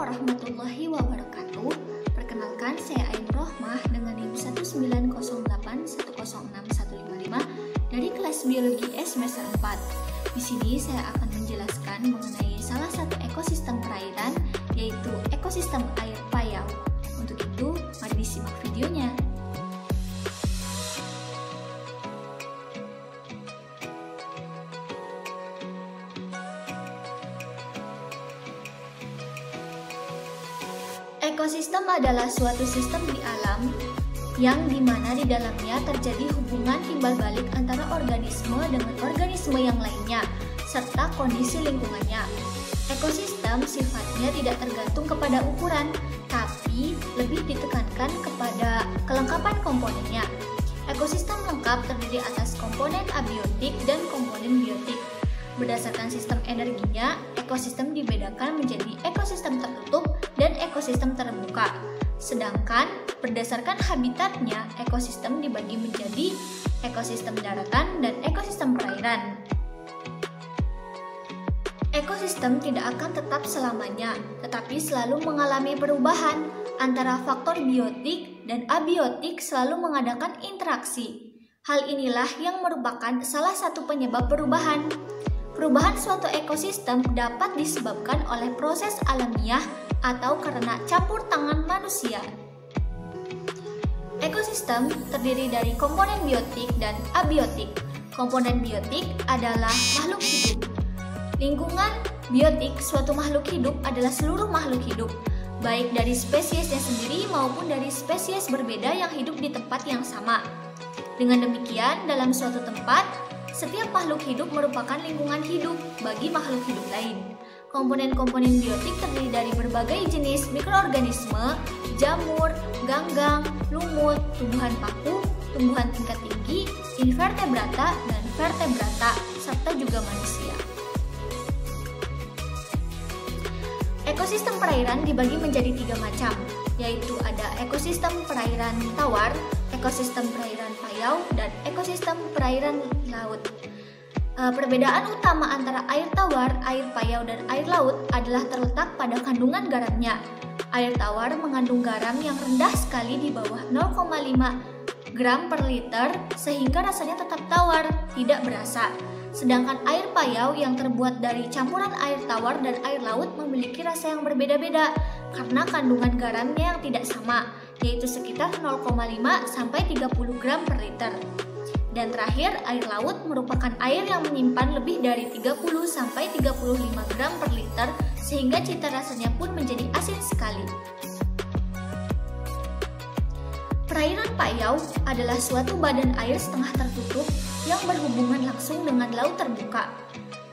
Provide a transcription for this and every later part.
warahmatullahi wabarakatuh. Perkenalkan, saya Ain Rohmah dengan NIM 19081061155 dari kelas Biologi S semester 4. Di sini saya akan menjelaskan mengenai salah satu ekosistem perairan, yaitu ekosistem air payau. Untuk itu, mari disimak videonya. Ekosistem adalah suatu sistem di alam yang dimana di dalamnya terjadi hubungan timbal balik antara organisme dengan organisme yang lainnya, serta kondisi lingkungannya. Ekosistem sifatnya tidak tergantung kepada ukuran, tapi lebih ditekankan kepada kelengkapan komponennya. Ekosistem lengkap terdiri atas komponen abiotik dan komponen biotik. Berdasarkan sistem energinya, ekosistem dibedakan menjadi ekosistem tertutup dan ekosistem terbuka. Sedangkan berdasarkan habitatnya, ekosistem dibagi menjadi ekosistem daratan dan ekosistem perairan. Ekosistem tidak akan tetap selamanya, tetapi selalu mengalami perubahan. Antara faktor biotik dan abiotik selalu mengadakan interaksi. Hal inilah yang merupakan salah satu penyebab perubahan. Perubahan suatu ekosistem dapat disebabkan oleh proses alamiah atau karena campur tangan manusia. Ekosistem terdiri dari komponen biotik dan abiotik. Komponen biotik adalah makhluk hidup. Lingkungan biotik suatu makhluk hidup adalah seluruh makhluk hidup, baik dari spesiesnya sendiri maupun dari spesies berbeda yang hidup di tempat yang sama. Dengan demikian, dalam suatu tempat, setiap makhluk hidup merupakan lingkungan hidup bagi makhluk hidup lain. Komponen-komponen biotik terdiri dari berbagai jenis mikroorganisme, jamur, ganggang, lumut, tumbuhan paku, tumbuhan tingkat tinggi, invertebrata, dan vertebrata, serta juga manusia. Ekosistem perairan dibagi menjadi 3 macam, yaitu ada ekosistem perairan tawar, ekosistem perairan payau, dan ekosistem perairan laut. Perbedaan utama antara air tawar, air payau, dan air laut adalah terletak pada kandungan garamnya. Air tawar mengandung garam yang rendah sekali di bawah 0,5 gram per liter sehingga rasanya tetap tawar, tidak berasa. Sedangkan air payau yang terbuat dari campuran air tawar dan air laut memiliki rasa yang berbeda-beda karena kandungan garamnya yang tidak sama, yaitu sekitar 0,5 sampai 30 gram per liter. Dan terakhir, air laut merupakan air yang menyimpan lebih dari 30 sampai 35 gram per liter sehingga cita rasanya pun menjadi asin sekali. Perairan payau adalah suatu badan air setengah tertutup yang berhubungan langsung dengan laut terbuka.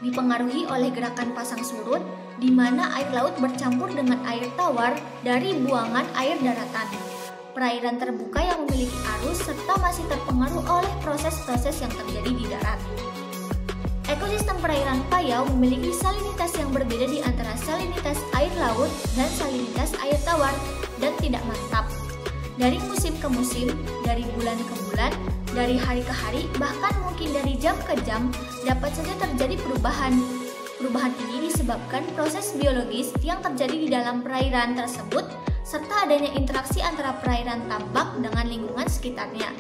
Dipengaruhi oleh gerakan pasang surut, di mana air laut bercampur dengan air tawar dari buangan air daratan. Perairan terbuka yang memiliki arus serta masih terpengaruh oleh proses-proses yang terjadi di darat. Ekosistem perairan payau memiliki salinitas yang berbeda di antara salinitas air laut dan salinitas air tawar dan tidak mantap. Dari musim ke musim, dari bulan ke bulan, dari hari ke hari, bahkan mungkin dari jam ke jam, dapat saja terjadi perubahan. Perubahan ini disebabkan proses biologis yang terjadi di dalam perairan tersebut, serta adanya interaksi antara perairan tambak dengan lingkungan sekitarnya.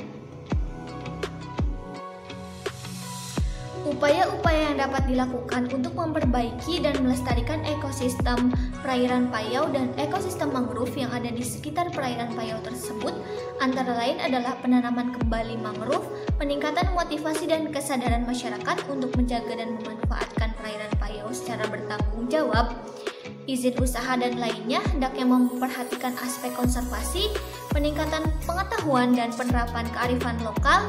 Upaya-upaya yang dapat dilakukan untuk memperbaiki dan melestarikan ekosistem perairan payau dan ekosistem mangrove yang ada di sekitar perairan payau tersebut antara lain adalah penanaman kembali mangrove, peningkatan motivasi dan kesadaran masyarakat untuk menjaga dan memanfaatkan perairan payau secara bertanggung jawab, izin usaha dan lainnya hendaknya memperhatikan aspek konservasi, peningkatan pengetahuan dan penerapan kearifan lokal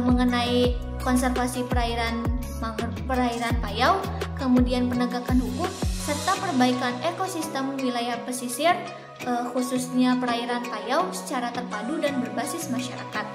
mengenai konservasi perairan payau, kemudian penegakan hukum, serta perbaikan ekosistem wilayah pesisir, khususnya perairan payau secara terpadu dan berbasis masyarakat.